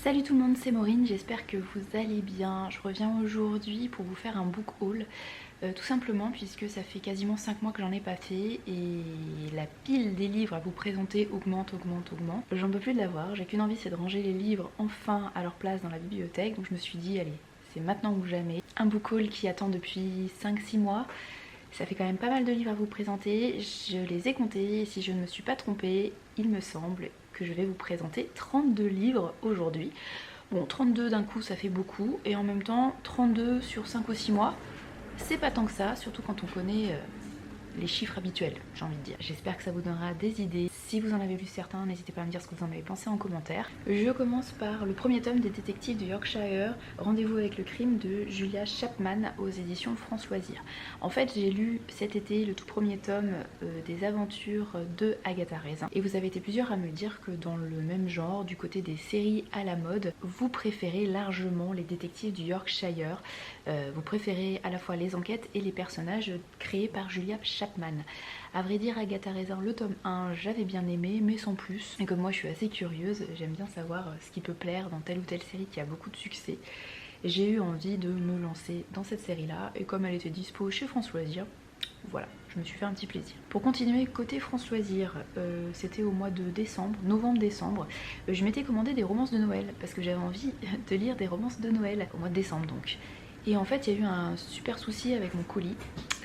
Salut tout le monde, c'est Maureen, j'espère que vous allez bien. Je reviens aujourd'hui pour vous faire un book haul, tout simplement puisque ça fait quasiment 5 mois que j'en ai pas fait et la pile des livres à vous présenter augmente. J'en peux plus de l'avoir, j'ai qu'une envie, c'est de ranger les livres enfin à leur place dans la bibliothèque, donc je me suis dit allez, c'est maintenant ou jamais. Un book haul qui attend depuis 5-6 mois. Ça fait quand même pas mal de livres à vous présenter, je les ai comptés et si je ne me suis pas trompée, il me semble que je vais vous présenter 32 livres aujourd'hui. Bon, 32 d'un coup ça fait beaucoup et en même temps 32 sur 5 ou 6 mois, c'est pas tant que ça, surtout quand on connaît les chiffres habituels, j'ai envie de dire. J'espère que ça vous donnera des idées. Si vous en avez lu certains, n'hésitez pas à me dire ce que vous en avez pensé en commentaire. Je commence par le premier tome des détectives du Yorkshire, Rendez-vous avec le crime de Julia Chapman aux éditions France Loisirs. En fait, j'ai lu cet été le tout premier tome des aventures de Agatha Raisin. Et vous avez été plusieurs à me dire que dans le même genre, du côté des séries à la mode, vous préférez largement les détectives du Yorkshire. Vous préférez à la fois les enquêtes et les personnages créés par Julia Chapman. À vrai dire, Agatha Raisin, le tome 1, j'avais bien aimé, mais sans plus. Et comme moi je suis assez curieuse, j'aime bien savoir ce qui peut plaire dans telle ou telle série qui a beaucoup de succès. J'ai eu envie de me lancer dans cette série-là, et comme elle était dispo chez France Loisirs, voilà, je me suis fait un petit plaisir. Pour continuer, côté France Loisirs, c'était au mois de décembre, novembre-décembre, je m'étais commandé des romances de Noël, parce que j'avais envie de lire des romances de Noël, au mois de décembre donc. Et en fait, il y a eu un super souci avec mon colis,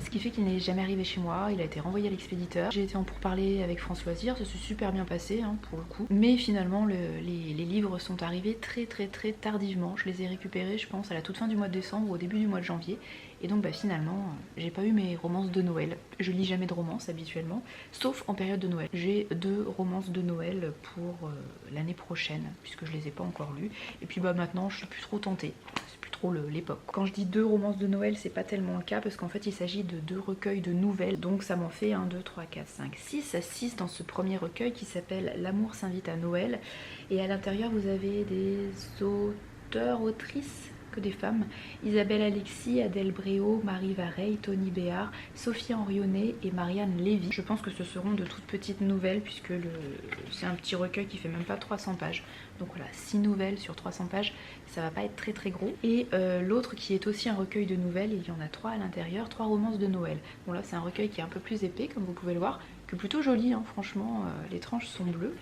ce qui fait qu'il n'est jamais arrivé chez moi, il a été renvoyé à l'expéditeur. J'ai été en pourparlers avec France Loisirs, ça s'est super bien passé pour le coup. Mais finalement, les livres sont arrivés très tardivement. Je les ai récupérés, je pense, à la toute fin du mois de décembre ou au début du mois de janvier. Et donc finalement, j'ai pas eu mes romances de Noël. Je lis jamais de romances habituellement, sauf en période de Noël. J'ai 2 romances de Noël pour l'année prochaine, puisque je les ai pas encore lues. Et puis maintenant, je suis plus trop tentée. L'époque. Quand je dis 2 romances de Noël, c'est pas tellement le cas parce qu'en fait il s'agit de 2 recueils de nouvelles, donc ça m'en fait 1, 2, 3, 4, 5, 6 dans ce premier recueil qui s'appelle L'amour s'invite à Noël, et à l'intérieur vous avez des auteurs, autrices, que des femmes, Isabelle Alexis, Adèle Bréau, Marie Vareille, Tony Béard, Sophie Henrionnet et Marianne Lévy. Je pense que ce seront de toutes petites nouvelles puisque c'est un petit recueil qui fait même pas 300 pages. Donc voilà, 6 nouvelles sur 300 pages, ça va pas être très gros. Et l'autre qui est aussi un recueil de nouvelles, il y en a 3 à l'intérieur, 3 romances de Noël. Bon là c'est un recueil qui est un peu plus épais comme vous pouvez le voir, que plutôt joli, franchement, les tranches sont bleues.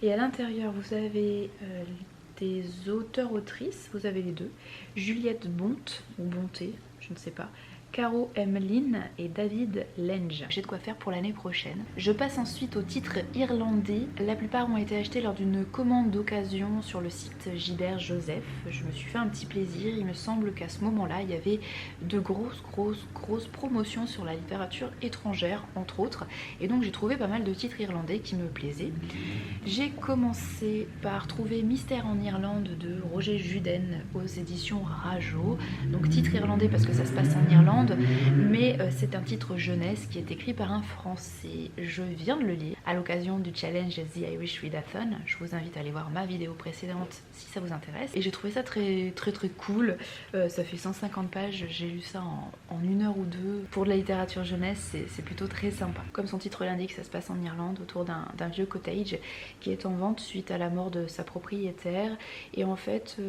Et à l'intérieur vous avez des auteurs-autrices, vous avez les 2, Juliette Bonte, ou Bonté, je ne sais pas, Caro Emmeline et David Lenge. J'ai de quoi faire pour l'année prochaine. Je passe ensuite aux titres irlandais. La plupart ont été achetés lors d'une commande d'occasion sur le site Gilbert Joseph. Je me suis fait un petit plaisir. Il me semble qu'à ce moment-là, il y avait de grosses promotions sur la littérature étrangère, entre autres. Et donc j'ai trouvé pas mal de titres irlandais qui me plaisaient. J'ai commencé par trouver Mystère en Irlande de Roger Juden aux éditions Rajo. Donc titre irlandais parce que ça se passe en Irlande, mais c'est un titre jeunesse qui est écrit par un Français. Je viens de le lire à l'occasion du challenge The Irish Readathon. Je vous invite à aller voir ma vidéo précédente si ça vous intéresse. Et j'ai trouvé ça très cool. Ça fait 150 pages, j'ai lu ça en 1 heure ou 2. Pour de la littérature jeunesse, c'est plutôt très sympa. Comme son titre l'indique, ça se passe en Irlande autour d'un vieux cottage qui est en vente suite à la mort de sa propriétaire. Et en fait,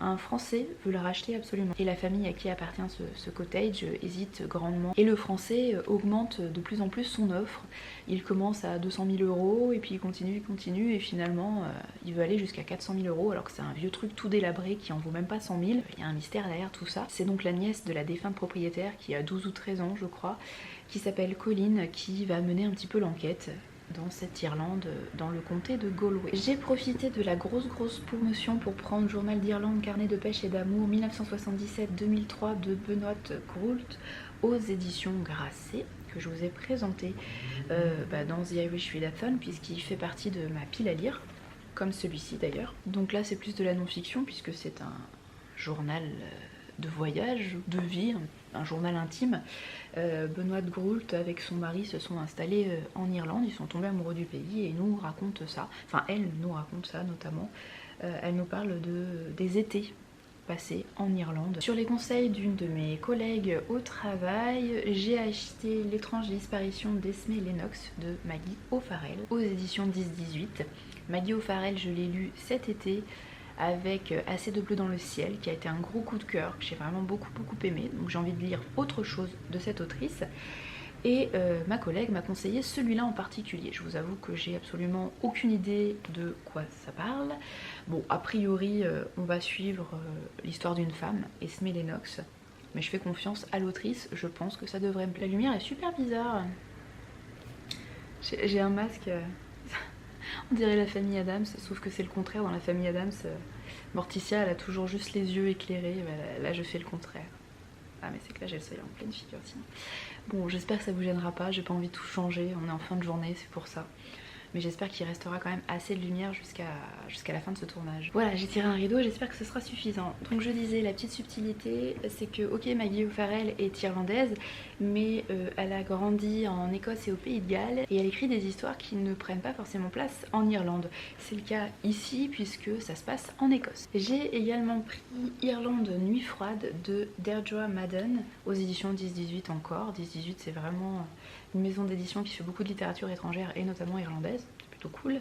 un Français veut le racheter absolument. Et la famille à qui appartient ce cottage hésite grandement. Et le Français augmente de plus en plus son offre. Il commence à 200 000 € et puis il continue et finalement il veut aller jusqu'à 400 000 € alors que c'est un vieux truc tout délabré qui en vaut même pas 100 000. Il y a un mystère derrière tout ça. C'est donc la nièce de la défunte propriétaire qui a 12 ou 13 ans je crois, qui s'appelle Colline, qui va mener un petit peu l'enquête dans cette Irlande, dans le comté de Galway. J'ai profité de la grosse promotion pour prendre Journal d'Irlande, carnet de pêche et d'amour 1977-2003 de Benoît Groult aux éditions Grasset, que je vous ai présenté dans The Irish Readathon puisqu'il fait partie de ma pile à lire, comme celui-ci d'ailleurs. Donc là c'est plus de la non-fiction puisque c'est un journal de voyage, de vie, un journal intime. Benoît Groult avec son mari se sont installés en Irlande, ils sont tombés amoureux du pays et ils nous racontent ça, enfin elle nous raconte ça notamment. Elle nous parle des étés passés en Irlande. Sur les conseils d'une de mes collègues au travail, j'ai acheté L'étrange disparition d'Esmé Lennox de Maggie O'Farrell aux éditions 10-18. Maggie O'Farrell, je l'ai lu cet été. avec Assez de bleu dans le ciel, qui a été un gros coup de cœur, que j'ai vraiment beaucoup aimé, donc j'ai envie de lire autre chose de cette autrice. Et ma collègue m'a conseillé celui-là en particulier. Je vous avoue que j'ai absolument aucune idée de quoi ça parle. Bon, a priori, on va suivre l'histoire d'une femme, Esme Lennox, mais je fais confiance à l'autrice, je pense que ça devrait me plaire. La lumière est super bizarre. J'ai un masque, on dirait la famille Adams, sauf que c'est le contraire. Dans la famille Adams, Morticia, elle a toujours juste les yeux éclairés, là je fais le contraire. Ah mais c'est que là j'ai le soleil en pleine figure sinon. Bon, j'espère que ça vous gênera pas, j'ai pas envie de tout changer, on est en fin de journée, c'est pour ça. Mais j'espère qu'il restera quand même assez de lumière jusqu'à la fin de ce tournage. Voilà, j'ai tiré un rideau, j'espère que ce sera suffisant. Donc je disais, la petite subtilité, c'est que ok, Maggie O'Farrell est irlandaise, mais elle a grandi en Écosse et au Pays de Galles, et elle écrit des histoires qui ne prennent pas forcément place en Irlande. C'est le cas ici, puisque ça se passe en Écosse. J'ai également pris Irlande Nuit froide de Deirdre Madden, aux éditions 10-18 encore. 10-18 c'est vraiment une maison d'édition qui fait beaucoup de littérature étrangère et notamment irlandaise, c'est plutôt cool.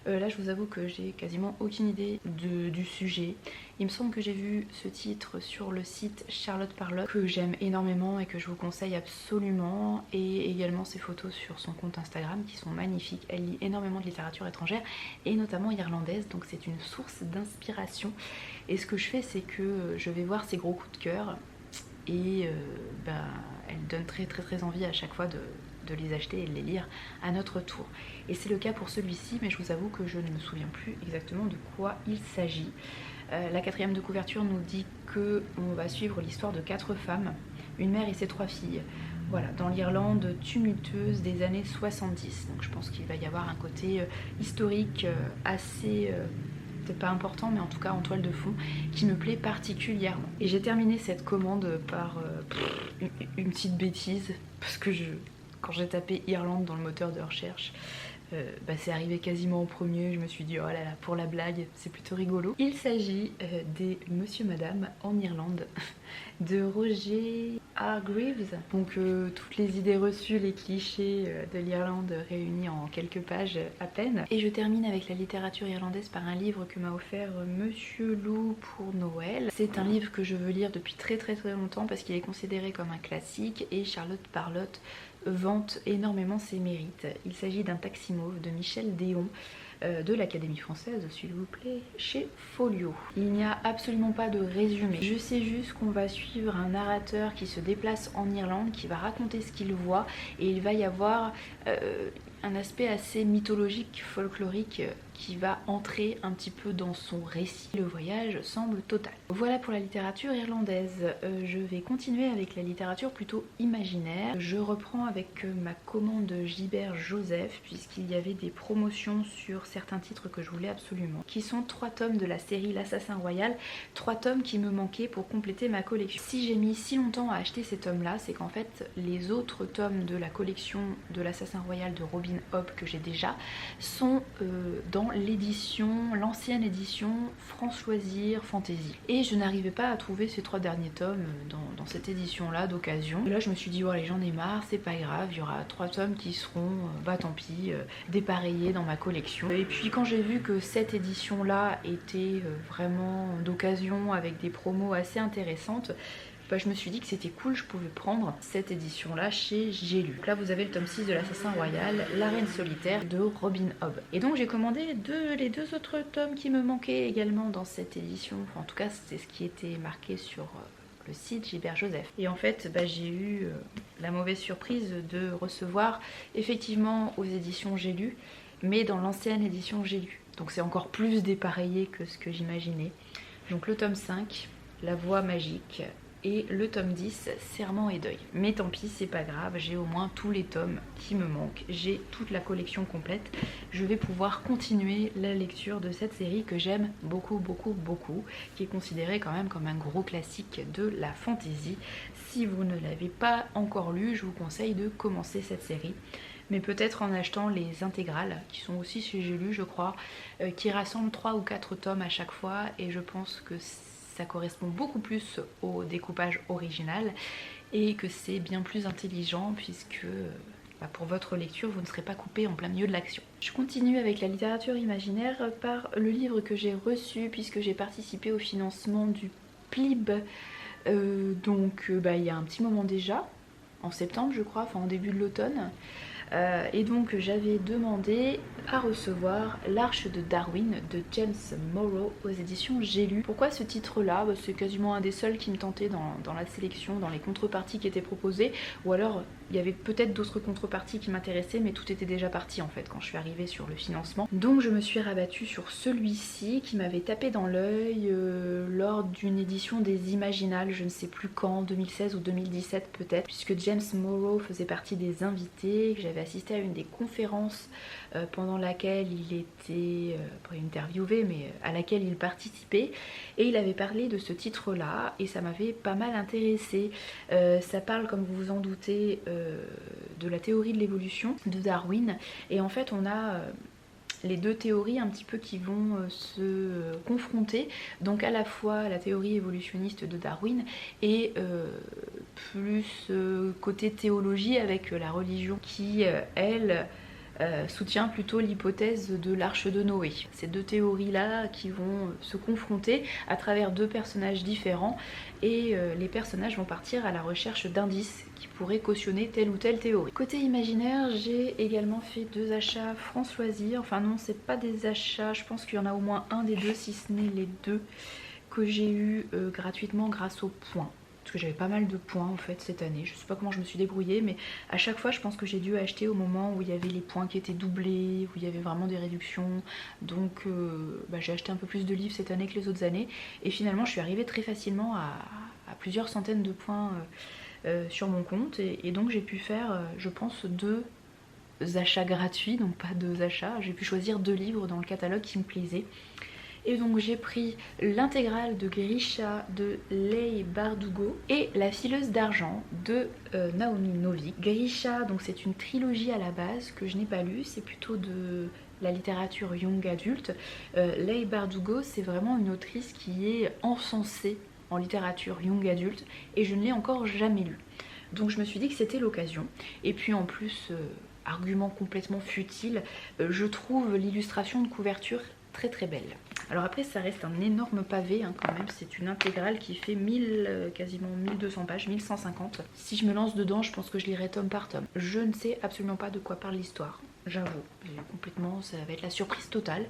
Là je vous avoue que j'ai quasiment aucune idée du sujet. Il me semble que j'ai vu ce titre sur le site Charlotte Parlotte, que j'aime énormément et que je vous conseille absolument, et également ses photos sur son compte Instagram qui sont magnifiques. Elle lit énormément de littérature étrangère et notamment irlandaise, donc c'est une source d'inspiration. Et ce que je fais, c'est que je vais voir ses gros coups de cœur et elle donne très envie à chaque fois de les acheter et de les lire à notre tour. Et c'est le cas pour celui-ci, mais je vous avoue que je ne me souviens plus exactement de quoi il s'agit. La quatrième de couverture nous dit qu'on va suivre l'histoire de 4 femmes, une mère et ses 3 filles. Voilà, dans l'Irlande tumultueuse des années 70. Donc je pense qu'il va y avoir un côté historique assez... peut-être pas important, mais en tout cas en toile de fond, qui me plaît particulièrement. Et j'ai terminé cette commande par une petite bêtise, parce que quand j'ai tapé Irlande dans le moteur de recherche, c'est arrivé quasiment en premier. Je me suis dit oh là là, pour la blague, c'est plutôt rigolo. Il s'agit des Monsieur Madame en Irlande de Roger Hargreaves. Donc toutes les idées reçues, les clichés de l'Irlande réunis en quelques pages à peine. Et je termine avec la littérature irlandaise par un livre que m'a offert Monsieur Loup pour Noël. C'est un livre que je veux lire depuis très longtemps parce qu'il est considéré comme un classique et Charlotte Parlotte vante énormément ses mérites. Il s'agit d'un Taxi Mauve de Michel Déon, de l'Académie française, s'il vous plaît, chez Folio. Il n'y a absolument pas de résumé. Je sais juste qu'on va suivre un narrateur qui se déplace en Irlande, qui va raconter ce qu'il voit, et il va y avoir un aspect assez mythologique, folklorique, qui va entrer un petit peu dans son récit. Le voyage semble total. Voilà pour la littérature irlandaise. Je vais continuer avec la littérature plutôt imaginaire. Je reprends avec ma commande Gilbert Joseph, puisqu'il y avait des promotions sur certains titres que je voulais absolument, qui sont 3 tomes de la série L'Assassin Royal, 3 tomes qui me manquaient pour compléter ma collection. Si j'ai mis si longtemps à acheter ces tomes là, c'est qu'en fait les autres tomes de la collection de L'Assassin Royal de Robin Hobb que j'ai déjà sont dans l'édition, l'ancienne édition France Loisirs Fantasy. Et je n'arrivais pas à trouver ces 3 derniers tomes dans cette édition là d'occasion. Et là je me suis dit, ouais, j'en ai marre, c'est pas grave, il y aura 3 tomes qui seront, tant pis, dépareillés dans ma collection. Et puis quand j'ai vu que cette édition là était vraiment d'occasion avec des promos assez intéressantes, je me suis dit que c'était cool, je pouvais prendre cette édition là chez J'ai Lu. Là vous avez le tome 6 de l'Assassin Royal, La Reine Solitaire de Robin Hobb. Et donc j'ai commandé les 2 autres tomes qui me manquaient également dans cette édition. Enfin, en tout cas c'est ce qui était marqué sur le site Gilbert Joseph. Et en fait j'ai eu la mauvaise surprise de recevoir effectivement aux éditions J'ai Lu, mais dans l'ancienne édition J'ai Lu. Donc c'est encore plus dépareillé que ce que j'imaginais. Donc le tome 5, La Voix Magique, et le tome 10, Serment et Deuil. Mais tant pis, c'est pas grave, j'ai au moins tous les tomes qui me manquent, j'ai toute la collection complète. Je vais pouvoir continuer la lecture de cette série que j'aime beaucoup, qui est considérée quand même comme un gros classique de la fantasy. Si vous ne l'avez pas encore lu, je vous conseille de commencer cette série, mais peut-être en achetant les intégrales qui sont aussi chez J'ai Lu, je crois, qui rassemblent 3 ou 4 tomes à chaque fois, et je pense que ça correspond beaucoup plus au découpage original et que c'est bien plus intelligent puisque pour votre lecture, vous ne serez pas coupé en plein milieu de l'action. Je continue avec la littérature imaginaire par le livre que j'ai reçu puisque j'ai participé au financement du PLIB il y a un petit moment déjà, en septembre je crois, enfin en début de l'automne. Et donc j'avais demandé à recevoir L'Arche de Darwin de James Morrow aux éditions J'ai lu. Pourquoi ce titre-là? C'est quasiment un des seuls qui me tentait dans la sélection, dans les contreparties qui étaient proposées, ou alors il y avait peut-être d'autres contreparties qui m'intéressaient, mais tout était déjà parti en fait quand je suis arrivée sur le financement. Donc je me suis rabattue sur celui-ci qui m'avait tapé dans l'œil lors d'une édition des Imaginales, je ne sais plus quand, 2016 ou 2017 peut-être, puisque James Morrow faisait partie des invités, que j'avais assisté à une des conférences pendant laquelle il était pas interviewé, mais à laquelle il participait, et il avait parlé de ce titre-là et ça m'avait pas mal intéressée. Ça parle, comme vous vous en doutez, de la théorie de l'évolution de Darwin, et en fait on a les deux théories un petit peu qui vont se confronter, donc à la fois la théorie évolutionniste de Darwin et plus côté théologie avec la religion qui elle soutient plutôt l'hypothèse de l'arche de Noé. Ces deux théories-là qui vont se confronter à travers deux personnages différents, et les personnages vont partir à la recherche d'indices qui pourraient cautionner telle ou telle théorie. Côté imaginaire, j'ai également fait 2 achats France Loisirs. Enfin non, c'est pas des achats, je pense qu'il y en a au moins un des deux, si ce n'est les deux, que j'ai eu gratuitement grâce aux points. Parce que j'avais pas mal de points en fait cette année, je sais pas comment je me suis débrouillée, mais à chaque fois je pense que j'ai dû acheter au moment où il y avait les points qui étaient doublés, où il y avait vraiment des réductions, donc j'ai acheté un peu plus de livres cette année que les autres années, et finalement je suis arrivée très facilement à plusieurs centaines de points sur mon compte, et donc j'ai pu faire je pense 2 achats gratuits, donc pas 2 achats, j'ai pu choisir 2 livres dans le catalogue qui me plaisaient. Et donc j'ai pris l'intégrale de Grisha de Leigh Bardugo et La fileuse d'argent de Naomi Novik. Grisha, donc c'est une trilogie à la base que je n'ai pas lue, c'est plutôt de la littérature young adulte. Leigh Bardugo, c'est vraiment une autrice qui est encensée en littérature young adulte et je ne l'ai encore jamais lue. Donc je me suis dit que c'était l'occasion. Et puis en plus, argument complètement futile, je trouve l'illustration de couverture très très belle. Alors après ça reste un énorme pavé quand même, c'est une intégrale qui fait quasiment 1200 pages, 1150. Si je me lance dedans, je pense que je lirai tome par tome. Je ne sais absolument pas de quoi parle l'histoire, j'avoue. Complètement, ça va être la surprise totale.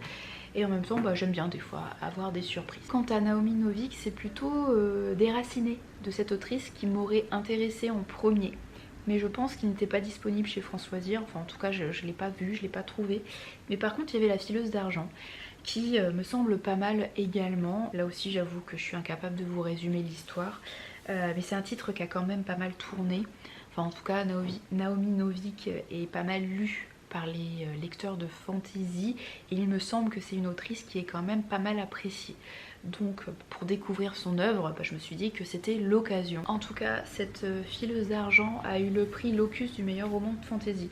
Et en même temps, j'aime bien des fois avoir des surprises. Quant à Naomi Novik, c'est plutôt déraciné de cette autrice qui m'aurait intéressée en premier. Mais je pense qu'il n'était pas disponible chez France Loisirs, enfin en tout cas je ne l'ai pas vu, je ne l'ai pas trouvé. Mais par contre il y avait La fileuse d'argent, qui me semble pas mal également. Là aussi j'avoue que je suis incapable de vous résumer l'histoire, mais c'est un titre qui a quand même pas mal tourné. Enfin en tout cas Naomi Novik est pas mal lue par les lecteurs de fantasy, et il me semble que c'est une autrice qui est quand même pas mal appréciée. Donc pour découvrir son œuvre, je me suis dit que c'était l'occasion. En tout cas, cette fileuse d'argent a eu le prix Locus du meilleur roman de fantasy.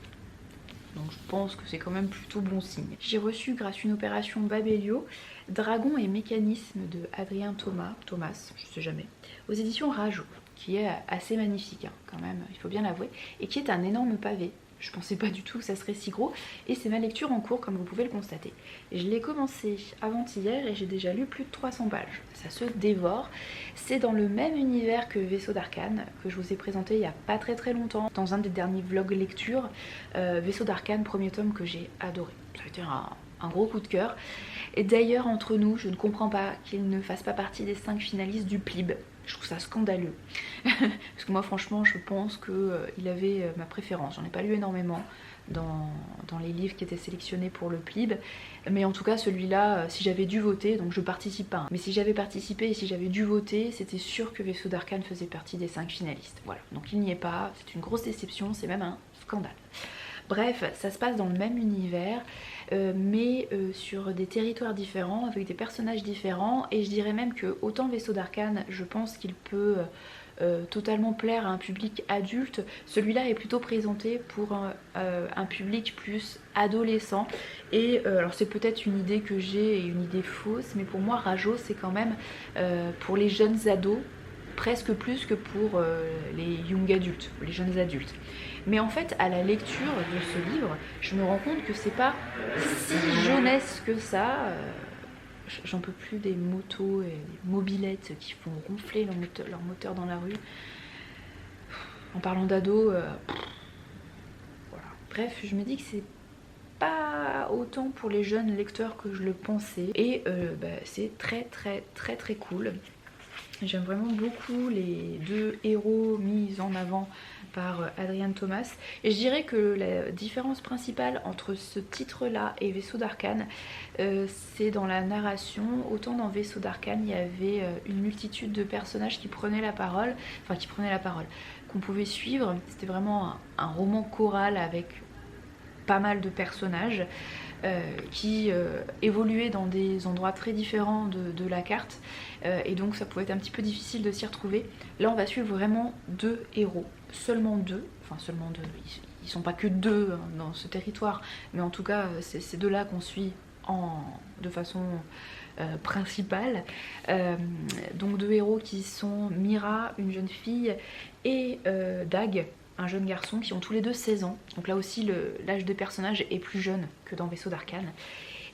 Donc je pense que c'est quand même plutôt bon signe. J'ai reçu, grâce à une opération Babelio, Dragon et mécanisme de Adrien Thomas, je sais jamais, aux éditions Rajo, qui est assez magnifique quand même, il faut bien l'avouer, et qui est un énorme pavé. Je pensais pas du tout que ça serait si gros, et c'est ma lecture en cours comme vous pouvez le constater. Je l'ai commencé avant-hier et j'ai déjà lu plus de 300 pages. Ça se dévore. C'est dans le même univers que Vaisseau d'Arcane, que je vous ai présenté il y a pas très longtemps, dans un des derniers vlogs lecture. Vaisseau d'Arcane, premier tome que j'ai adoré. Ça a été un gros coup de cœur. Et d'ailleurs, entre nous, je ne comprends pas qu'il ne fasse pas partie des 5 finalistes du PLIB. Je trouve ça scandaleux. Parce que moi franchement je pense qu'il avait ma préférence. J'en ai pas lu énormément dans les livres qui étaient sélectionnés pour le PLIB. Mais en tout cas celui-là, si j'avais dû voter, donc je participe pas, mais si j'avais participé et si j'avais dû voter, c'était sûr que Vaisseau d'Arcane faisait partie des 5 finalistes. Voilà, donc il n'y est pas, c'est une grosse déception, c'est même un scandale. Bref, ça se passe dans le même univers, mais sur des territoires différents, avec des personnages différents, et je dirais même que autant Vaisseau d'Arcane, je pense qu'il peut totalement plaire à un public adulte, celui-là est plutôt présenté pour un public plus adolescent. Et alors c'est peut-être une idée que j'ai et une idée fausse, mais pour moi Rajo c'est quand même pour les jeunes ados, presque plus que pour les young adultes, les jeunes adultes. Mais en fait, à la lecture de ce livre, je me rends compte que c'est pas si jeunesse que ça. J'en peux plus des motos et des mobylettes qui font ronfler leur moteur dans la rue. En parlant d'ado, voilà. Bref, je me dis que c'est pas autant pour les jeunes lecteurs que je le pensais. Et c'est très très très très cool. J'aime vraiment beaucoup les deux héros mis en avant par Adrian Thomas. Et je dirais que la différence principale entre ce titre-là et Vaisseau d'Arcane, c'est dans la narration. Autant dans Vaisseau d'Arcane, il y avait une multitude de personnages qui prenaient la parole, qu'on pouvait suivre. C'était vraiment un roman choral avec pas mal de personnages qui évoluaient dans des endroits très différents de la carte, et donc ça pouvait être un petit peu difficile de s'y retrouver. Là on va suivre vraiment deux héros, seulement deux, ils sont pas que deux dans ce territoire, mais en tout cas c'est ces deux-là qu'on suit de façon principale. Donc deux héros qui sont Mira, une jeune fille, et Dag, un jeune garçon, qui ont tous les deux 16 ans. Donc là aussi l'âge des personnages est plus jeune que dans Vaisseau d'Arcane.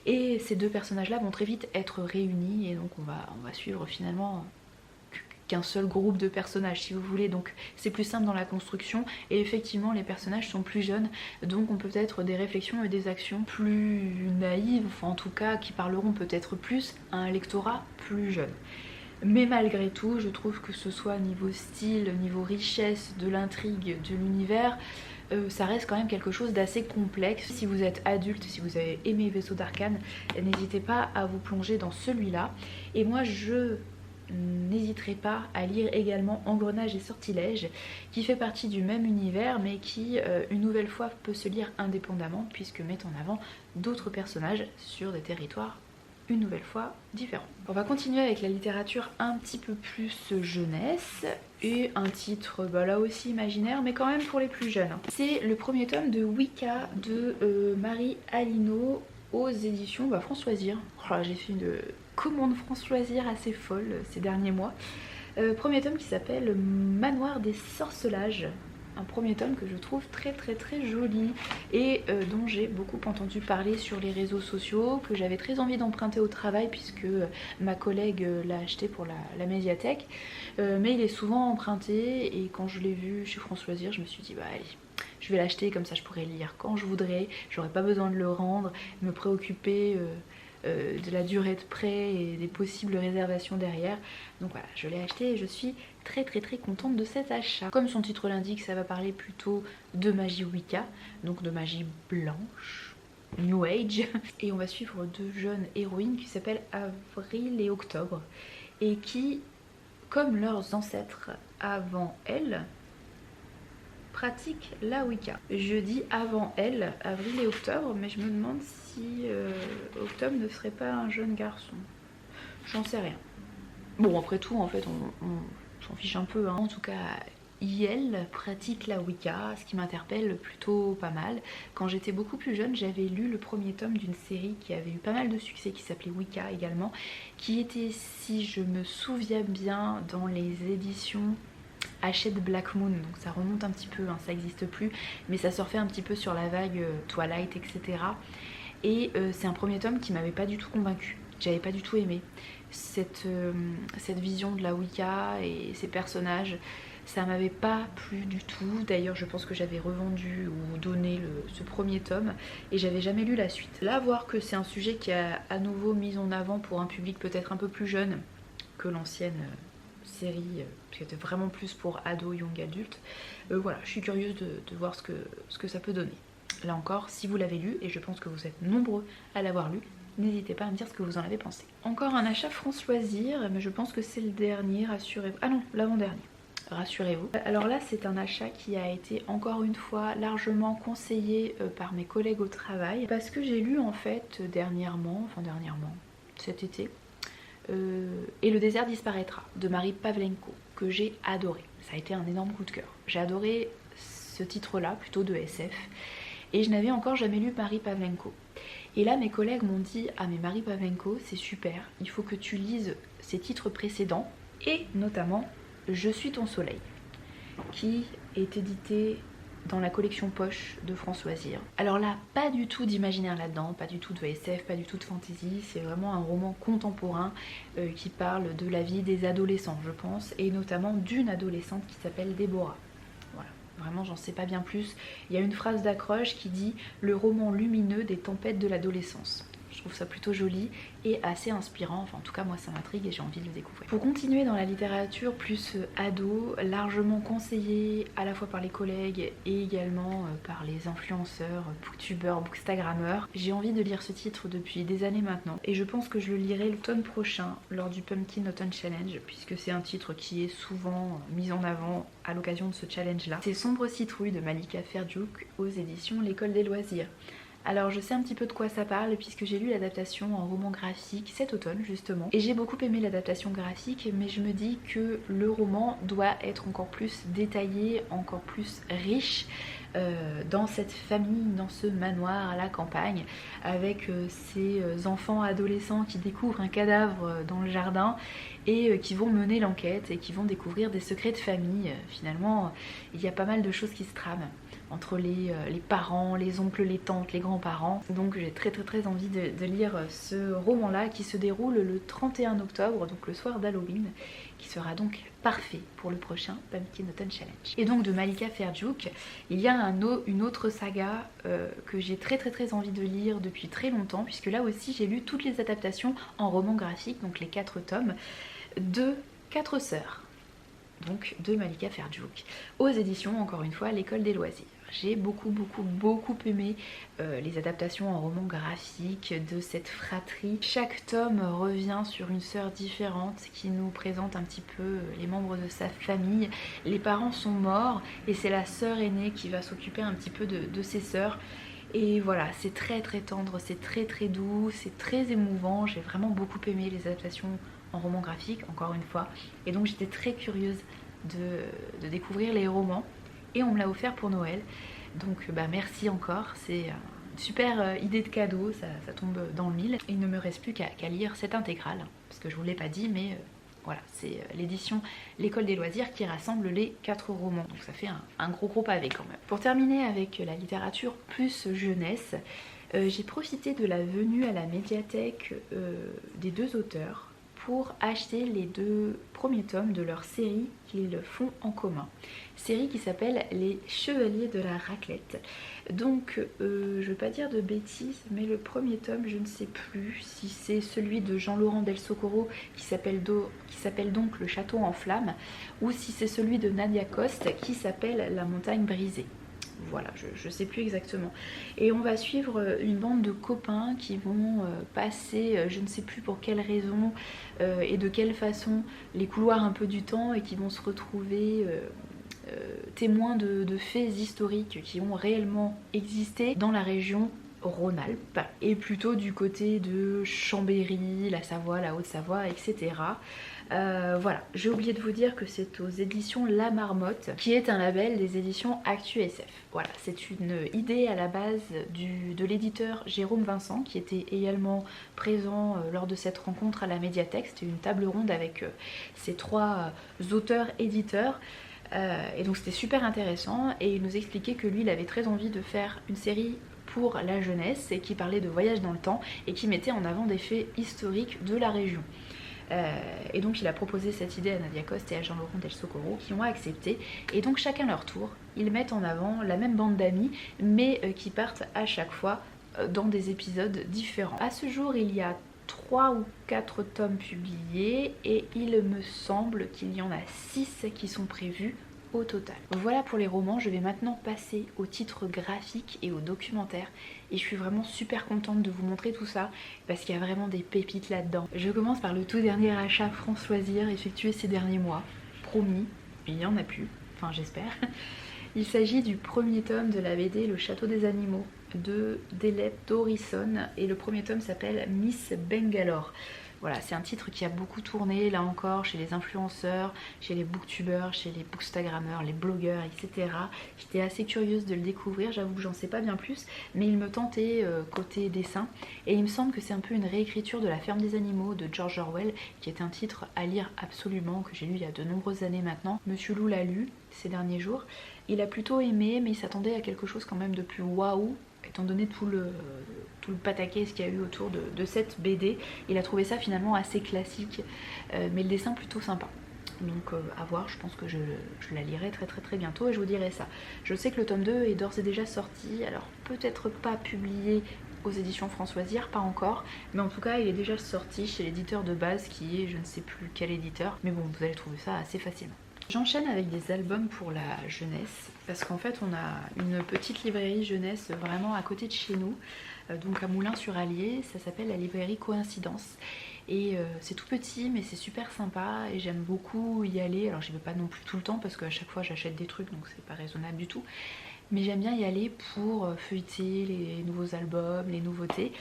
Et ces deux personnages là vont très vite être réunis, et donc on va suivre finalement qu'un seul groupe de personnages si vous voulez, donc c'est plus simple dans la construction. Et effectivement les personnages sont plus jeunes, donc on peut peut-être des réflexions et des actions plus naïves, enfin en tout cas qui parleront peut-être plus à un lectorat plus jeune. Mais malgré tout, je trouve que ce soit niveau style, niveau richesse de l'intrigue, de l'univers, ça reste quand même quelque chose d'assez complexe. Si vous êtes adulte, si vous avez aimé Vaisseau d'Arcane, n'hésitez pas à vous plonger dans celui-là. Et moi je n'hésiterai pas à lire également Engrenage et Sortilège, qui fait partie du même univers mais qui une nouvelle fois peut se lire indépendamment, puisque met en avant d'autres personnages sur des territoires une nouvelle fois différents. On va continuer avec la littérature un petit peu plus jeunesse, et un titre là aussi imaginaire mais quand même pour les plus jeunes. C'est le premier tome de Wicca de Marie Alino aux éditions France Loisirs. Oh, j'ai fait une commande France Loisirs assez folle ces derniers mois. Premier tome qui s'appelle Manoir des Sorcelages. Un premier tome que je trouve très très très joli, et dont j'ai beaucoup entendu parler sur les réseaux sociaux, que j'avais très envie d'emprunter au travail puisque ma collègue l'a acheté pour la médiathèque, mais il est souvent emprunté, et quand je l'ai vu chez France Loisirs, je me suis dit bah allez, je vais l'acheter, comme ça je pourrais le lire quand je voudrais, j'aurais pas besoin de le rendre, me préoccuper de la durée de prêt et des possibles réservations derrière. Donc voilà, je l'ai acheté et je suis très très très contente de cet achat. Comme son titre l'indique, ça va parler plutôt de magie Wicca, donc de magie blanche, New Age. Et on va suivre deux jeunes héroïnes qui s'appellent Avril et Octobre, et qui, comme leurs ancêtres avant elles, pratiquent la Wicca. Je dis avant elles, Avril et Octobre, mais je me demande si Octobre ne serait pas un jeune garçon. J'en sais rien. Bon, après tout, en fait, on s'en fiche un peu, hein. En tout cas, IL pratique la Wicca, ce qui m'interpelle plutôt pas mal. Quand j'étais beaucoup plus jeune, j'avais lu le premier tome d'une série qui avait eu pas mal de succès, qui s'appelait Wicca également, qui était, si je me souviens bien, dans les éditions Hachette Black Moon, donc ça remonte un petit peu, hein, ça n'existe plus, mais ça surfait un petit peu sur la vague Twilight, etc. Et c'est un premier tome qui m'avait pas du tout convaincue, j'avais pas du tout aimé cette vision de la Wicca et ces personnages, ça m'avait pas plu du tout. D'ailleurs je pense que j'avais revendu ou donné ce premier tome, et j'avais jamais lu la suite. Là, voir que c'est un sujet qui est à nouveau mis en avant pour un public peut-être un peu plus jeune que l'ancienne série, qui était vraiment plus pour ados, young adultes, voilà, je suis curieuse de voir ce que ça peut donner. Là encore, si vous l'avez lu, et je pense que vous êtes nombreux à l'avoir lu, n'hésitez pas à me dire ce que vous en avez pensé. Encore un achat France Loisirs, mais je pense que c'est le dernier, rassurez-vous. Ah non, l'avant-dernier, rassurez-vous. Alors là, c'est un achat qui a été encore une fois largement conseillé par mes collègues au travail, parce que j'ai lu en fait dernièrement, cet été, Et le désert disparaîtra de Marie Pavlenko, que j'ai adoré. Ça a été un énorme coup de cœur. J'ai adoré ce titre-là, plutôt de SF, et je n'avais encore jamais lu Marie Pavlenko. Et là mes collègues m'ont dit « Ah mais Marie Pavlenko c'est super, il faut que tu lises ses titres précédents, et notamment Je suis ton soleil, qui est édité dans la collection poche de France Loisirs. Alors là, pas du tout d'imaginaire là-dedans, pas du tout de SF, pas du tout de fantasy, c'est vraiment un roman contemporain qui parle de la vie des adolescents, je pense, et notamment d'une adolescente qui s'appelle Déborah. Voilà, vraiment j'en sais pas bien plus. Il y a une phrase d'accroche qui dit « Le roman lumineux des tempêtes de l'adolescence ». Je trouve ça plutôt joli et assez inspirant, enfin en tout cas moi ça m'intrigue et j'ai envie de le découvrir. Pour continuer dans la littérature plus ado, largement conseillé à la fois par les collègues et également par les influenceurs, booktubeurs, bookstagrammeurs, j'ai envie de lire ce titre depuis des années maintenant et je pense que je le lirai l'automne prochain lors du Pumpkin Autumn Challenge puisque c'est un titre qui est souvent mis en avant à l'occasion de ce challenge là. C'est Sombre citrouille de Malika Ferjouk aux éditions L'École des loisirs. Alors je sais un petit peu de quoi ça parle puisque j'ai lu l'adaptation en roman graphique cet automne justement et j'ai beaucoup aimé l'adaptation graphique, mais je me dis que le roman doit être encore plus détaillé, encore plus riche dans cette famille, dans ce manoir à la campagne avec ces enfants adolescents qui découvrent un cadavre dans le jardin et qui vont mener l'enquête et qui vont découvrir des secrets de famille. Finalement il y a pas mal de choses qui se trament entre les parents, les oncles, les tantes, les grands-parents. Donc j'ai très envie de lire ce roman-là qui se déroule le 31 octobre, donc le soir d'Halloween, qui sera donc parfait pour le prochain Pumpkin Autumn Challenge. Et donc de Malika Ferjouk, il y a une autre saga que j'ai très envie de lire depuis très longtemps, puisque là aussi j'ai lu toutes les adaptations en roman graphique, donc les 4 tomes, de 4 sœurs. Donc de Malika Ferjouk, aux éditions, encore une fois, L'École des loisirs. J'ai beaucoup aimé les adaptations en roman graphique de cette fratrie. Chaque tome revient sur une sœur différente qui nous présente un petit peu les membres de sa famille. Les parents sont morts et c'est la sœur aînée qui va s'occuper un petit peu de ses sœurs. Et voilà, c'est très tendre, c'est très doux, c'est très émouvant. J'ai vraiment beaucoup aimé les adaptations en roman graphique, encore une fois. Et donc j'étais très curieuse de découvrir les romans. Et on me l'a offert pour Noël, donc bah merci encore, c'est une super idée de cadeau, ça tombe dans le mille. Il ne me reste plus qu'à lire cette intégrale, parce que je vous l'ai pas dit, mais voilà, c'est l'édition L'École des loisirs qui rassemble les 4 romans, donc ça fait un gros pavé quand même. Pour terminer avec la littérature plus jeunesse, j'ai profité de la venue à la médiathèque des 2 auteurs pour acheter les 2 premiers tomes de leur série qu'ils font en commun. Série qui s'appelle Les Chevaliers de la Raclette. Donc je ne vais pas dire de bêtises, mais le premier tome, je ne sais plus si c'est celui de Jean-Laurent Del Socorro qui s'appelle donc Le Château en flammes, ou si c'est celui de Nadia Coste qui s'appelle La Montagne brisée. Voilà, je sais plus exactement. Et on va suivre une bande de copains qui vont passer, je ne sais plus pour quelle raison et de quelle façon, les couloirs un peu du temps et qui vont se retrouver témoins de faits historiques qui ont réellement existé dans la région Rhône-Alpes et plutôt du côté de Chambéry, la Savoie, la Haute-Savoie, etc. Voilà, j'ai oublié de vous dire que c'est aux éditions La Marmotte, qui est un label des éditions Actu SF. Voilà, c'est une idée à la base de l'éditeur Jérôme Vincent, qui était également présent lors de cette rencontre à la médiathèque. C'était une table ronde avec ces 3 auteurs-éditeurs. Et donc c'était super intéressant et il nous expliquait que lui il avait très envie de faire une série pour la jeunesse et qui parlait de voyage dans le temps et qui mettait en avant des faits historiques de la région. Et donc il a proposé cette idée à Nadia Coste et à Jean-Laurent Del Socorro qui ont accepté, et donc chacun leur tour ils mettent en avant la même bande d'amis mais qui partent à chaque fois dans des épisodes différents. À ce jour il y a 3 ou 4 tomes publiés et il me semble qu'il y en a 6 qui sont prévus au total. Voilà pour les romans, je vais maintenant passer aux titres graphiques et aux documentaires et je suis vraiment super contente de vous montrer tout ça parce qu'il y a vraiment des pépites là-dedans. Je commence par le tout dernier achat France Loisirs effectué ces derniers mois, promis, il n'y en a plus, enfin j'espère. Il s'agit du premier tome de la BD Le Château des Animaux de Delep Dorison et le premier tome s'appelle Miss Bangalore. Voilà, c'est un titre qui a beaucoup tourné là encore chez les influenceurs, chez les booktubeurs, chez les bookstagrammeurs, les blogueurs, etc. J'étais assez curieuse de le découvrir, j'avoue que j'en sais pas bien plus, mais il me tentait côté dessin. Et il me semble que c'est un peu une réécriture de La Ferme des animaux de George Orwell, qui est un titre à lire absolument, que j'ai lu il y a de nombreuses années maintenant. Monsieur Lou l'a lu ces derniers jours. Il a plutôt aimé, mais il s'attendait à quelque chose quand même de plus waouh, étant donné tout le pataquès qu'il y a eu autour de cette BD. Il a trouvé ça finalement assez classique, mais le dessin plutôt sympa. Donc à voir, je pense que je la lirai très bientôt et je vous dirai ça. Je sais que le tome 2 est d'ores et déjà sorti, alors peut-être pas publié aux éditions Françoisière, pas encore, mais en tout cas il est déjà sorti chez l'éditeur de base qui est je ne sais plus quel éditeur, mais bon, vous allez trouver ça assez facilement. J'enchaîne avec des albums pour la jeunesse, parce qu'en fait on a une petite librairie jeunesse vraiment à côté de chez nous, donc à Moulins-sur-Allier, ça s'appelle la librairie Coïncidence. Et c'est tout petit mais c'est super sympa et j'aime beaucoup y aller. Alors j'y vais pas non plus tout le temps parce qu'à chaque fois j'achète des trucs donc c'est pas raisonnable du tout. Mais j'aime bien y aller pour feuilleter les nouveaux albums, les nouveautés.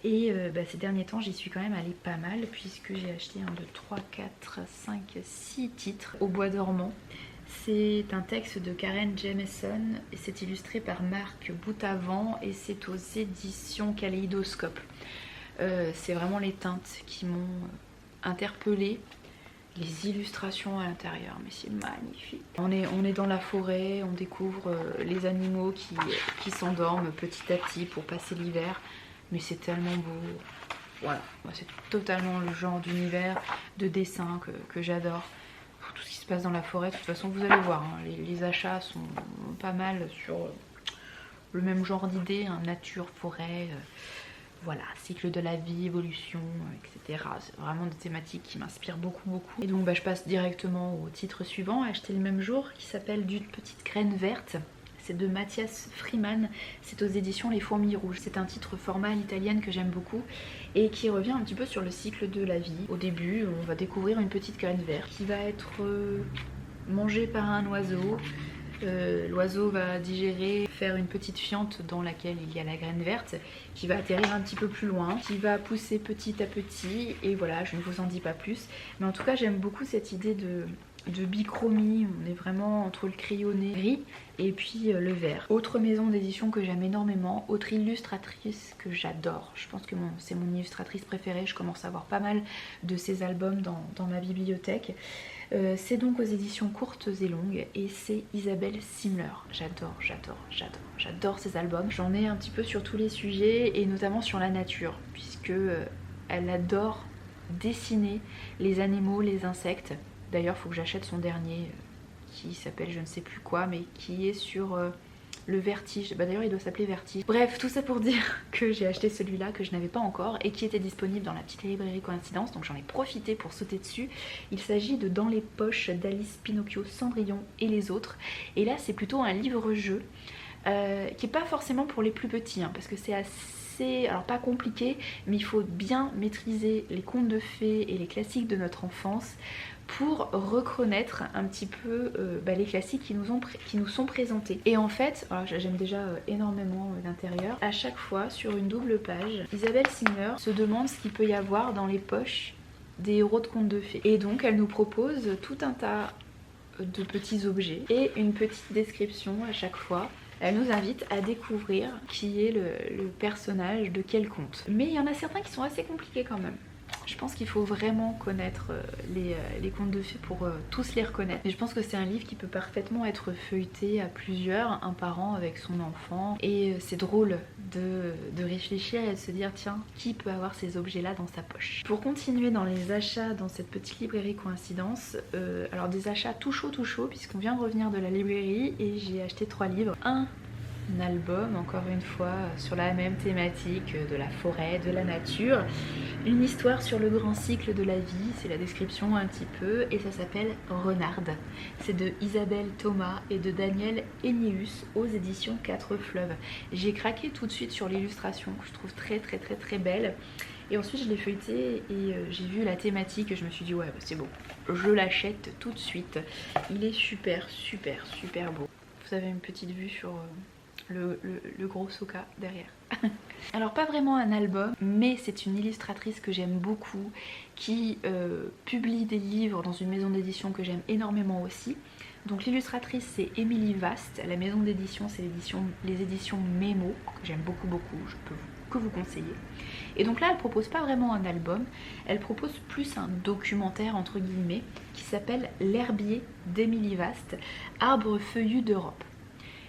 Et ces derniers temps j'y suis quand même allée pas mal puisque j'ai acheté 1, 2, 3, 4, 5, 6 titres au bois dormant. C'est un texte de Karen Jameson et c'est illustré par Marc Boutavant et c'est aux éditions Kaléidoscope. C'est vraiment les teintes qui m'ont interpellée, les illustrations à l'intérieur, mais c'est magnifique. On est dans la forêt, on découvre les animaux qui s'endorment petit à petit pour passer l'hiver, mais c'est tellement beau. Voilà, c'est totalement le genre d'univers, de dessin que j'adore. Tout ce qui se passe dans la forêt, de toute façon vous allez voir, hein, les achats sont pas mal sur le même genre d'idées, hein, nature, forêt... Voilà, cycle de la vie, évolution, etc. C'est vraiment des thématiques qui m'inspirent beaucoup. Et donc je passe directement au titre suivant, acheté le même jour, qui s'appelle D'une petite graine verte. C'est de Mathias Freeman, c'est aux éditions Les Fourmis Rouges. C'est un titre format à l'italienne que j'aime beaucoup et qui revient un petit peu sur le cycle de la vie. Au début, on va découvrir une petite graine verte qui va être mangée par un oiseau. L'oiseau va digérer, faire une petite fiente dans laquelle il y a la graine verte qui va atterrir un petit peu plus loin, qui va pousser petit à petit et voilà, je ne vous en dis pas plus. Mais en tout cas j'aime beaucoup cette idée de bichromie, on est vraiment entre le crayonné gris et puis le vert. Autre maison d'édition que j'aime énormément, autre illustratrice que j'adore, je pense que c'est mon illustratrice préférée, je commence à avoir pas mal de ses albums dans ma bibliothèque. C'est donc aux éditions Courtes et Longues et c'est Isabelle Simler. J'adore ces albums. J'en ai un petit peu sur tous les sujets et notamment sur la nature puisque elle adore dessiner les animaux, les insectes. D'ailleurs, il faut que j'achète son dernier qui s'appelle je ne sais plus quoi, mais qui est sur le Vertige. D'ailleurs, il doit s'appeler Vertige. Bref, tout ça pour dire que j'ai acheté celui-là que je n'avais pas encore et qui était disponible dans la petite librairie Coïncidence, donc j'en ai profité pour sauter dessus. Il s'agit de Dans les poches d'Alice, Pinocchio, Cendrillon et les autres. Et là, c'est plutôt un livre-jeu qui n'est pas forcément pour les plus petits, hein, parce que c'est assez... alors pas compliqué, mais il faut bien maîtriser les contes de fées et les classiques de notre enfance pour reconnaître un petit peu les classiques qui nous sont présentés. Et en fait, j'aime déjà énormément l'intérieur. À chaque fois, sur une double page, Isabelle Simler se demande ce qu'il peut y avoir dans les poches des héros de contes de fées. Et donc elle nous propose tout un tas de petits objets et une petite description à chaque fois. Elle nous invite à découvrir qui est le personnage de quel conte. Mais il y en a certains qui sont assez compliqués quand même. Je pense qu'il faut vraiment connaître les contes de fées pour tous les reconnaître. Et je pense que c'est un livre qui peut parfaitement être feuilleté à plusieurs, un parent avec son enfant. Et c'est drôle de réfléchir et de se dire tiens, qui peut avoir ces objets-là dans sa poche. Pour continuer dans les achats dans cette petite librairie Coïncidence, alors des achats tout chaud puisqu'on vient de revenir de la librairie et j'ai acheté 3 livres. Un album, encore une fois, sur la même thématique de la forêt, de la nature. Une histoire sur le grand cycle de la vie, c'est la description un petit peu, et ça s'appelle Renarde. C'est de Isabelle Thomas et de Daniel Ennius aux éditions 4 Fleuves. J'ai craqué tout de suite sur l'illustration, que je trouve très belle. Et ensuite je l'ai feuilleté et j'ai vu la thématique et je me suis dit ouais c'est bon, je l'achète tout de suite. Il est super beau. Vous avez une petite vue sur le gros Soka derrière. Alors pas vraiment un album, mais c'est une illustratrice que j'aime beaucoup, qui publie des livres dans une maison d'édition que j'aime énormément aussi. Donc l'illustratrice c'est Émilie Vast, la maison d'édition c'est les éditions Mémo, que j'aime beaucoup, je peux que vous conseiller. Et donc là elle propose pas vraiment un album, elle propose plus un documentaire entre guillemets qui s'appelle L'herbier d'Émilie Vast, arbre feuillu d'Europe.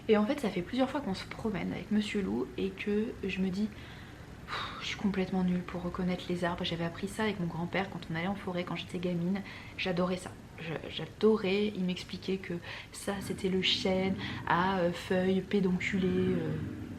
Et en fait ça fait plusieurs fois qu'on se promène avec Monsieur Loup et que je me dis je suis complètement nulle pour reconnaître les arbres. J'avais appris ça avec mon grand-père quand on allait en forêt quand j'étais gamine, j'adorais ça. J'adorais, il m'expliquait que ça c'était le chêne à feuilles pédonculées,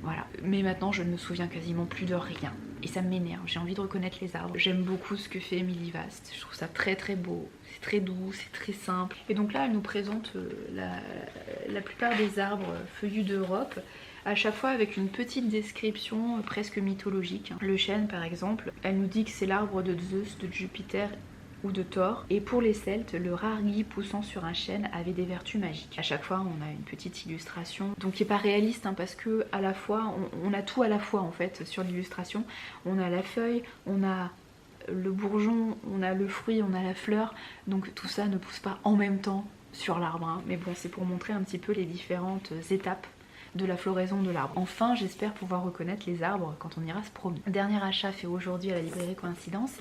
voilà. Mais maintenant je ne me souviens quasiment plus de rien et ça m'énerve, j'ai envie de reconnaître les arbres. J'aime beaucoup ce que fait Émilie Vast, je trouve ça très beau, c'est très doux, c'est très simple. Et donc là elle nous présente la plupart des arbres feuillus d'Europe, à chaque fois avec une petite description presque mythologique. Le chêne par exemple, elle nous dit que c'est l'arbre de Zeus, de Jupiter ou de Thor, et pour les Celtes, le rare gui poussant sur un chêne avait des vertus magiques. À chaque fois on a une petite illustration, donc qui est pas réaliste hein, parce que à la fois, on a tout à la fois en fait sur l'illustration. On a la feuille, on a le bourgeon, on a le fruit, on a la fleur, donc tout ça ne pousse pas en même temps sur l'arbre, hein. Mais bon c'est pour montrer un petit peu les différentes étapes de la floraison de l'arbre. Enfin j'espère pouvoir reconnaître les arbres quand on ira se promener. Dernier achat fait aujourd'hui à la librairie Coïncidence,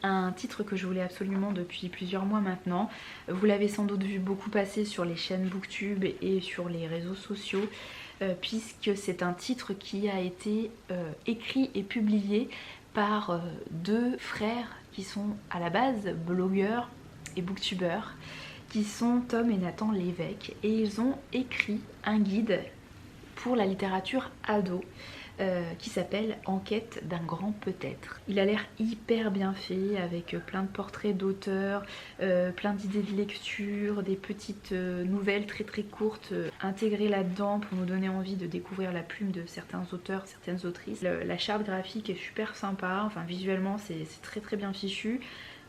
un titre que je voulais absolument depuis plusieurs mois maintenant. Vous l'avez sans doute vu beaucoup passer sur les chaînes Booktube et sur les réseaux sociaux, puisque c'est un titre qui a été écrit et publié par deux frères qui sont à la base blogueurs et booktubeurs, qui sont Tom et Nathan Lévesque, et ils ont écrit un guide pour la littérature ado qui s'appelle Enquête d'un grand peut-être. Il a l'air hyper bien fait avec plein de portraits d'auteurs, plein d'idées de lecture, des petites nouvelles très courtes intégrées là-dedans pour nous donner envie de découvrir la plume de certains auteurs, certaines autrices. La charte graphique est super sympa, enfin visuellement c'est très bien fichu.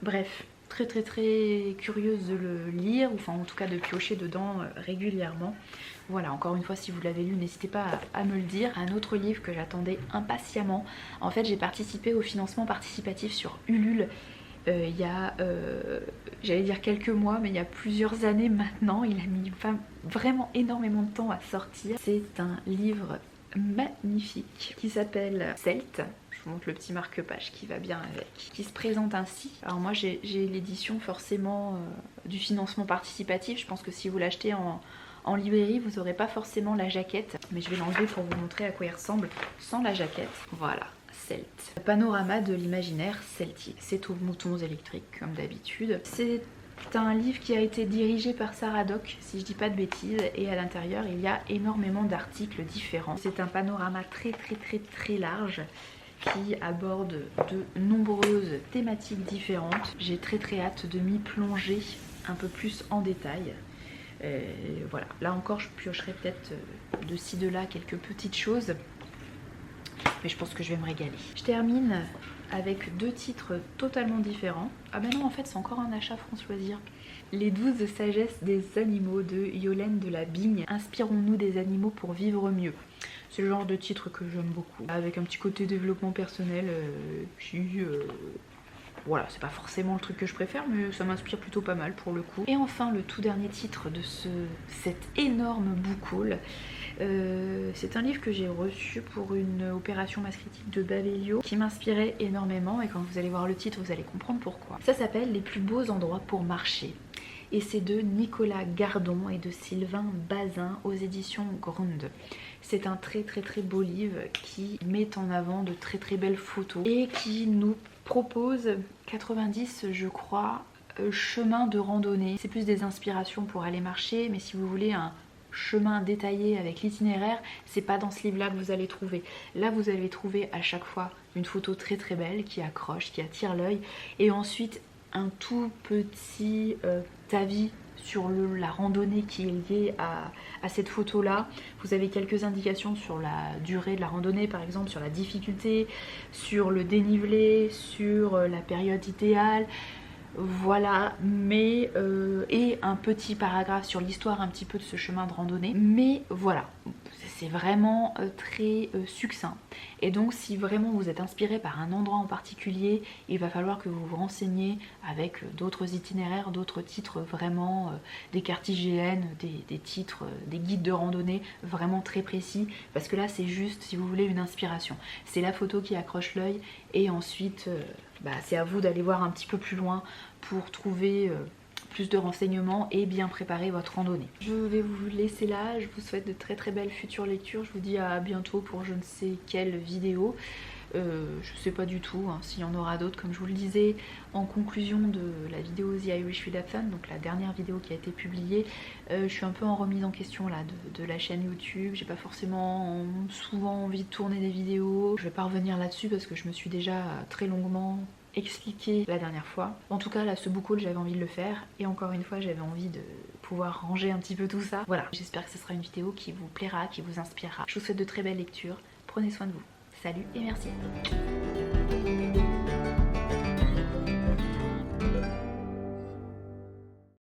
Bref, très curieuse de le lire, ou enfin en tout cas de piocher dedans régulièrement. Voilà, encore une fois si vous l'avez lu n'hésitez pas à me le dire. Un autre livre que j'attendais impatiemment, en fait j'ai participé au financement participatif sur Ulule il y a, j'allais dire quelques mois, mais il y a plusieurs années maintenant. Il a mis vraiment énormément de temps à sortir. C'est un livre magnifique qui s'appelle Celte. Je vous montre le petit marque-page qui va bien avec, qui se présente ainsi. Alors moi j'ai l'édition forcément du financement participatif. Je pense que si vous l'achetez en librairie vous n'aurez pas forcément la jaquette, mais je vais l'enlever pour vous montrer à quoi il ressemble sans la jaquette. Voilà, Celte. Panorama de l'imaginaire celtique. C'est aux moutons électriques comme d'habitude. C'est un livre qui a été dirigé par Sarah Doc, si je dis pas de bêtises, et à l'intérieur il y a énormément d'articles différents. C'est un panorama très large qui aborde de nombreuses thématiques différentes. J'ai très hâte de m'y plonger un peu plus en détail. Voilà, là encore je piocherai peut-être de ci de là quelques petites choses, mais je pense que je vais me régaler. Je termine avec deux titres totalement différents. Ah ben non, en fait c'est encore un achat France Loisirs. Les 12 sagesses des animaux de Yolène de la Bigne. Inspirons-nous des animaux pour vivre mieux. C'est le genre de titre que j'aime beaucoup, avec un petit côté développement personnel voilà, c'est pas forcément le truc que je préfère, mais ça m'inspire plutôt pas mal pour le coup. Et enfin, le tout dernier titre de cet énorme book haul. C'est un livre que j'ai reçu pour une opération masse critique de Babelio qui m'inspirait énormément, et quand vous allez voir le titre, vous allez comprendre pourquoi. Ça s'appelle Les plus beaux endroits pour marcher. Et c'est de Nicolas Gardon et de Sylvain Bazin aux éditions Gronde. C'est un très beau livre qui met en avant de très belles photos et qui nous propose 90 je crois chemins de randonnée. C'est plus des inspirations pour aller marcher, mais si vous voulez un chemin détaillé avec l'itinéraire, c'est pas dans ce livre là que vous allez trouver. Là vous allez trouver à chaque fois une photo très belle qui accroche, qui attire l'œil, et ensuite un tout petit avis sur la randonnée qui est liée à cette photo là. Vous avez quelques indications sur la durée de la randonnée, par exemple sur la difficulté, sur le dénivelé, sur la période idéale. Voilà, mais et un petit paragraphe sur l'histoire un petit peu de ce chemin de randonnée. Mais voilà, c'est vraiment très succinct. Et donc si vraiment vous êtes inspiré par un endroit en particulier, il va falloir que vous vous renseigniez avec d'autres itinéraires, d'autres titres vraiment, des cartes IGN, des titres, des guides de randonnée vraiment très précis. Parce que là c'est juste, si vous voulez, une inspiration. C'est la photo qui accroche l'œil et ensuite c'est à vous d'aller voir un petit peu plus loin pour trouver plus de renseignements et bien préparer votre randonnée. Je vais vous laisser là, je vous souhaite de très très belles futures lectures, je vous dis à bientôt pour je ne sais quelle vidéo. Je sais pas du tout s'il y en aura d'autres, comme je vous le disais en conclusion de la vidéo The Irish Readathon, donc la dernière vidéo qui a été publiée. Je suis un peu en remise en question là de la chaîne YouTube, j'ai pas forcément souvent envie de tourner des vidéos, je vais pas revenir là-dessus parce que je me suis déjà très longuement expliqué la dernière fois. En tout cas là, ce book haul, j'avais envie de le faire et encore une fois j'avais envie de pouvoir ranger un petit peu tout ça. Voilà, j'espère que ce sera une vidéo qui vous plaira, qui vous inspirera. Je vous souhaite de très belles lectures, prenez soin de vous. Salut et merci.